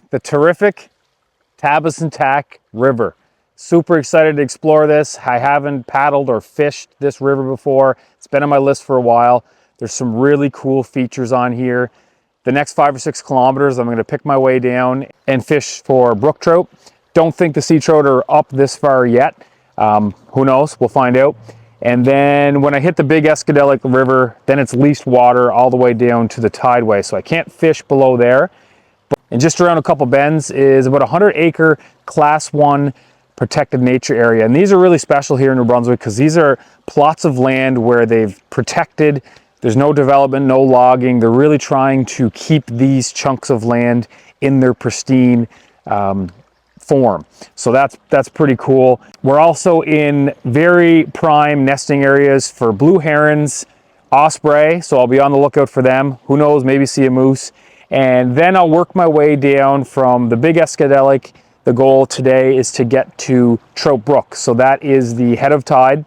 the terrific Tabusintac River. Super excited to explore this. I haven't paddled or fished this river before. It's been on my list for a while. There's some really cool features on here. The next 5 or 6 kilometers, I'm going to pick my way down and fish for brook trout. Don't think the sea trout are up this far yet. Who knows? We'll find out. And then when I hit the big Escadelic River, then it's least water all the way down to the tideway. So I can't fish below there. And just around a couple bends is about a 100-acre Class 1 protected nature area. And these are really special here in New Brunswick because these are plots of land where they've protected. There's no development, no logging. They're really trying to keep these chunks of land in their pristine form. So that's pretty cool. We're also in very prime nesting areas for blue herons, osprey, so I'll be on the lookout for them. Who knows, maybe see a moose. And then I'll work my way down from the big Escadelic. The goal today is to get to Trout Brook. So that is the head of tide,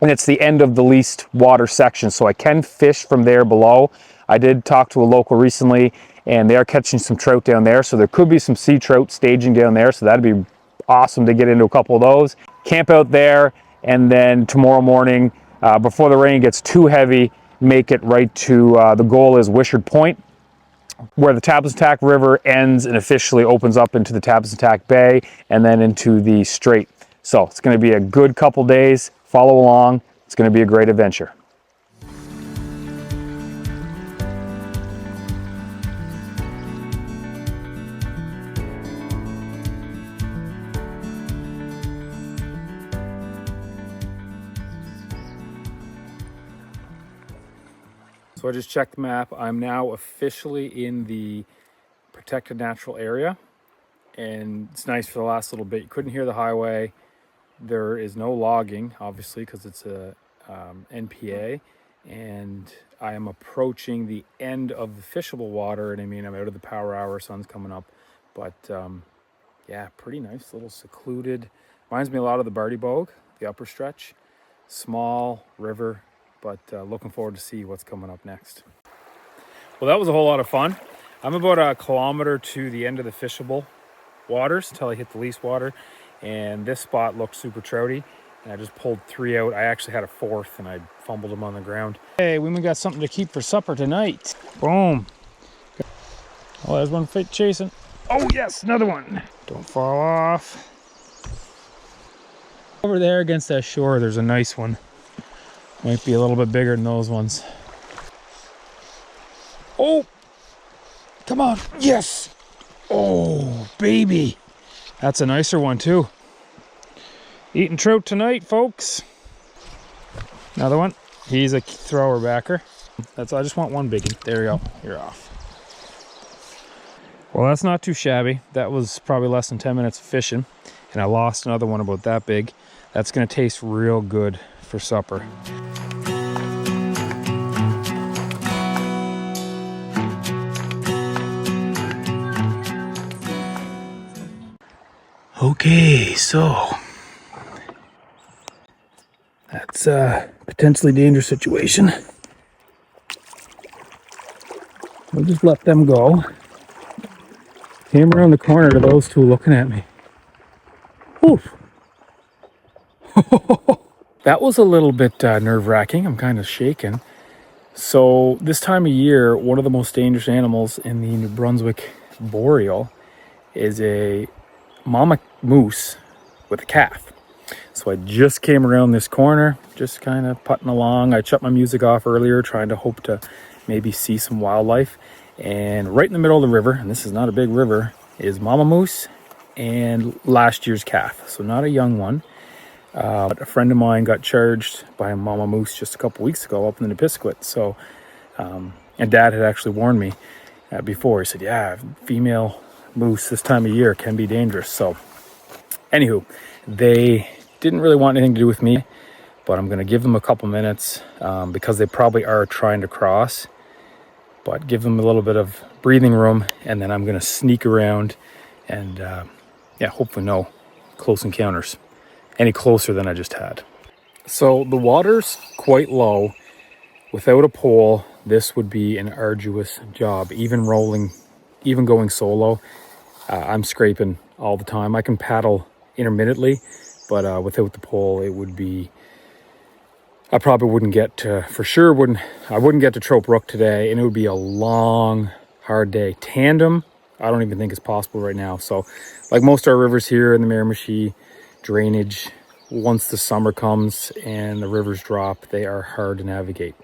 and it's the end of the least water section. So I can fish from there below. I did talk to a local recently, and they are catching some trout down there. So there could be some sea trout staging down there. So that'd be awesome to get into a couple of those. Camp out there, and then tomorrow morning, before the rain gets too heavy, make it right to, the goal is Wishart Point, where the Tabusintac River ends and officially opens up into the Tabusintac Bay and then into the Strait. So it's going to be a good couple days. Follow along. It's going to be a great adventure. So I just checked the map. I'm now officially in the protected natural area, and it's nice for the last little bit. You couldn't hear the highway. There is no logging, obviously, because it's a NPA, and I am approaching the end of the fishable water, and I mean, I'm out of the power hour, sun's coming up, but yeah, pretty nice, little secluded. Reminds me a lot of the Barty Bogue, the upper stretch. Small river, but looking forward to see what's coming up next. Well, that was a whole lot of fun. I'm about a kilometer to the end of the fishable waters until I hit the least water, and this spot looked super trouty, and I just pulled 3 out. I actually had a 4th, and I fumbled them on the ground. Hey, we got something to keep for supper tonight. Boom. Oh, there's one fit chasing. Oh yes, another one. Don't fall off. Over there against that shore, there's a nice one. Might be a little bit bigger than those ones. Oh, come on, yes. Oh, baby. That's a nicer one too. Eating trout tonight, folks. Another one. He's a thrower backer. I just want one biggie. There you go, you're off. Well, that's not too shabby. That was probably less than 10 minutes of fishing, and I lost another one about that big. That's gonna taste real good for supper. Okay, so that's a potentially dangerous situation. We'll just let them go. Came around the corner to those two looking at me. Oof. That was a little bit nerve-wracking. I'm kind of shaking. So this time of year, one of the most dangerous animals in the New Brunswick boreal is a mama moose with a calf. So I just came around this corner, just kind of putting along. I shut my music off earlier, trying to hope to maybe see some wildlife. And right in the middle of the river, and this is not a big river, is mama moose and last year's calf. So not a young one. But a friend of mine got charged by a mama moose just a couple weeks ago up in the Nipisquit. So, and Dad had actually warned me before. He said, yeah, female moose this time of year can be dangerous. So anywho, they didn't really want anything to do with me, but I'm going to give them a couple minutes because they probably are trying to cross, but give them a little bit of breathing room, and then I'm going to sneak around and yeah, hopefully no close encounters any closer than I just had. So the water's quite low. Without a pole, this would be an arduous job, even rolling, even going solo. I'm scraping all the time. I can paddle intermittently, but without the pole, it would be, I probably wouldn't get to, for sure I wouldn't get to Trout Brook today, and it would be a long, hard day. Tandem, I don't even think it's possible right now. So like most of our rivers here in the Miramichi, drainage, once the summer comes and the rivers drop, they are hard to navigate.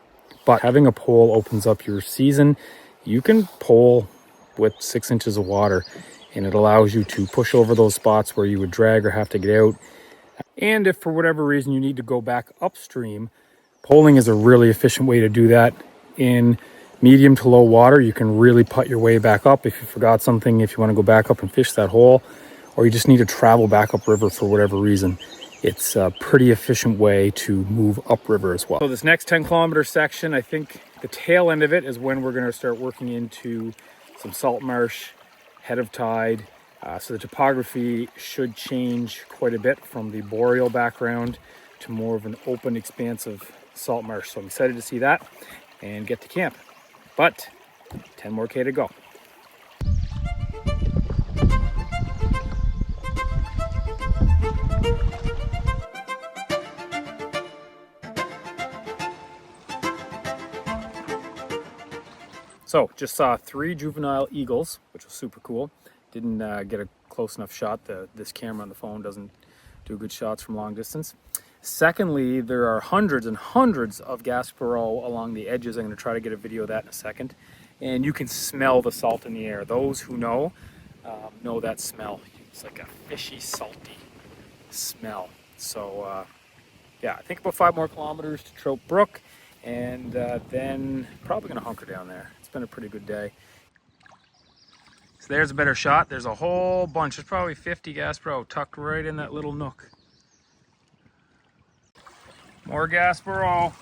But having a pole opens up your season. You can pole with 6 inches of water, and it allows you to push over those spots where you would drag or have to get out. And if for whatever reason you need to go back upstream, poling is a really efficient way to do that. In medium to low water, you can really putt your way back up if you forgot something, if you want to go back up and fish that hole, or you just need to travel back upriver for whatever reason. It's a pretty efficient way to move upriver as well. So this next 10-kilometer section, I think the tail end of it is when we're going to start working into some salt marsh, head of tide. So the topography should change quite a bit from the boreal background to more of an open, expansive salt marsh. So I'm excited to see that and get to camp. But 10 more K to go. So just saw 3 juvenile eagles, which was super cool. Didn't get a close enough shot. This camera on the phone doesn't do good shots from long distance. Secondly, there are hundreds and hundreds of Gaspereaux along the edges. I'm going to try to get a video of that in a second. And you can smell the salt in the air. Those who know that smell. It's like a fishy, salty smell. So yeah, I think about 5 more kilometers to Trout Brook, and then probably going to hunker down there. It's been a pretty good day. So there's a better shot. There's a whole bunch. There's probably 50 Gaspereaux tucked right in that little nook. More Gaspereaux.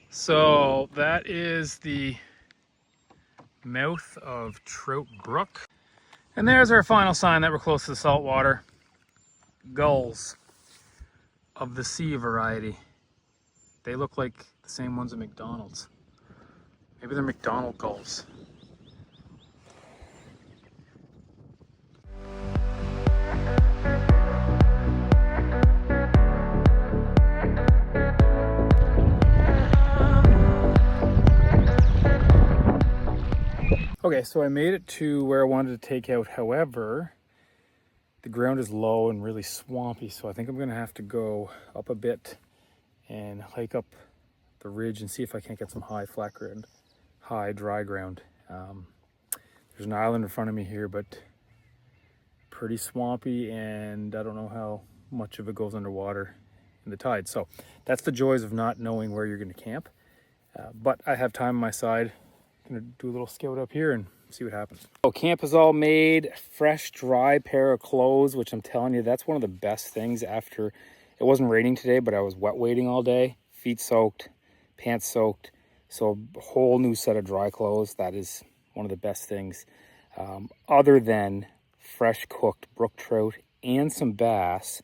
So that is the mouth of Trout Brook. And there's our final sign that we're close to the salt water. Gulls of the sea variety. They look like the same ones at McDonald's. Maybe they're McDonald gulls. Okay, so I made it to where I wanted to take out. However, the ground is low and really swampy, so I think I'm going to have to go up a bit and hike up the ridge and see if I can't get some high flat ground, high dry ground. There's an island in front of me here, but pretty swampy, and I don't know how much of it goes underwater in the tide. So that's the joys of not knowing where you're going to camp. But I have time on my side. I'm going to do a little scout up here and see what happens. So camp is all made. Fresh, dry pair of clothes, which I'm telling you, that's one of the best things after. It wasn't raining today, but I was wet wading all day. Feet soaked, pants soaked. So a whole new set of dry clothes. That is one of the best things. Other than fresh cooked brook trout and some bass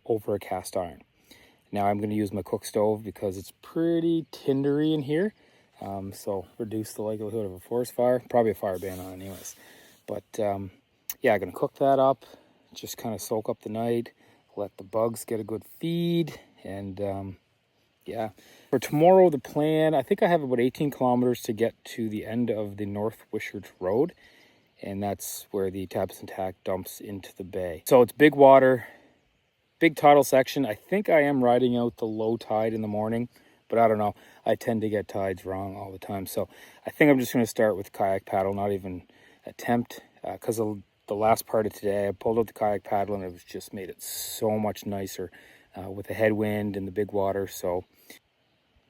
over a cast iron. Now I'm going to use my cook stove because it's pretty tindery in here. So reduce the likelihood of a forest fire. Probably a fire ban on anyways. But yeah, I'm going to cook that up. Just kind of soak up the night. Let the bugs get a good feed. And yeah. For tomorrow, the plan, I think I have about 18 kilometers to get to the end of the North Wishart Road. And that's where the Tabusintac dumps into the bay. So it's big water, big tidal section. I think I am riding out the low tide in the morning, but I don't know. I tend to get tides wrong all the time. So I think I'm just going to start with kayak paddle, not even attempt, because the last part of today, I pulled out the kayak paddle and it was just made it so much nicer with the headwind and the big water. So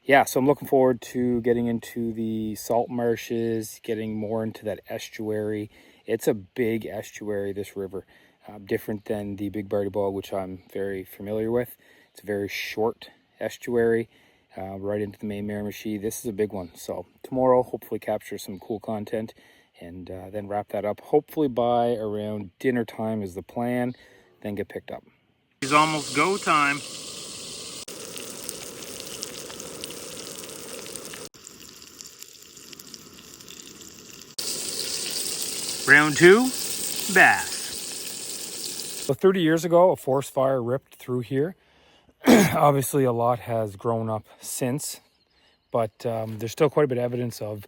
yeah, so I'm looking forward to getting into the salt marshes, getting more into that estuary. It's a big estuary, this river, different than the Big Barty Bog, which I'm very familiar with. It's a very short estuary, right into the main Miramichi. This is a big one. So tomorrow, hopefully capture some cool content and then wrap that up. Hopefully by around dinner time is the plan. then get picked up. It's almost go time. Round 2, bass. So 30 years ago, a forest fire ripped through here. Obviously, a lot has grown up since, but there's still quite a bit of evidence of,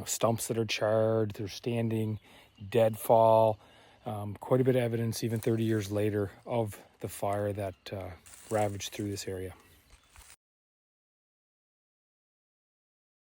stumps that are charred, they're standing, deadfall. Quite a bit of evidence, even 30 years later, of the fire that ravaged through this area.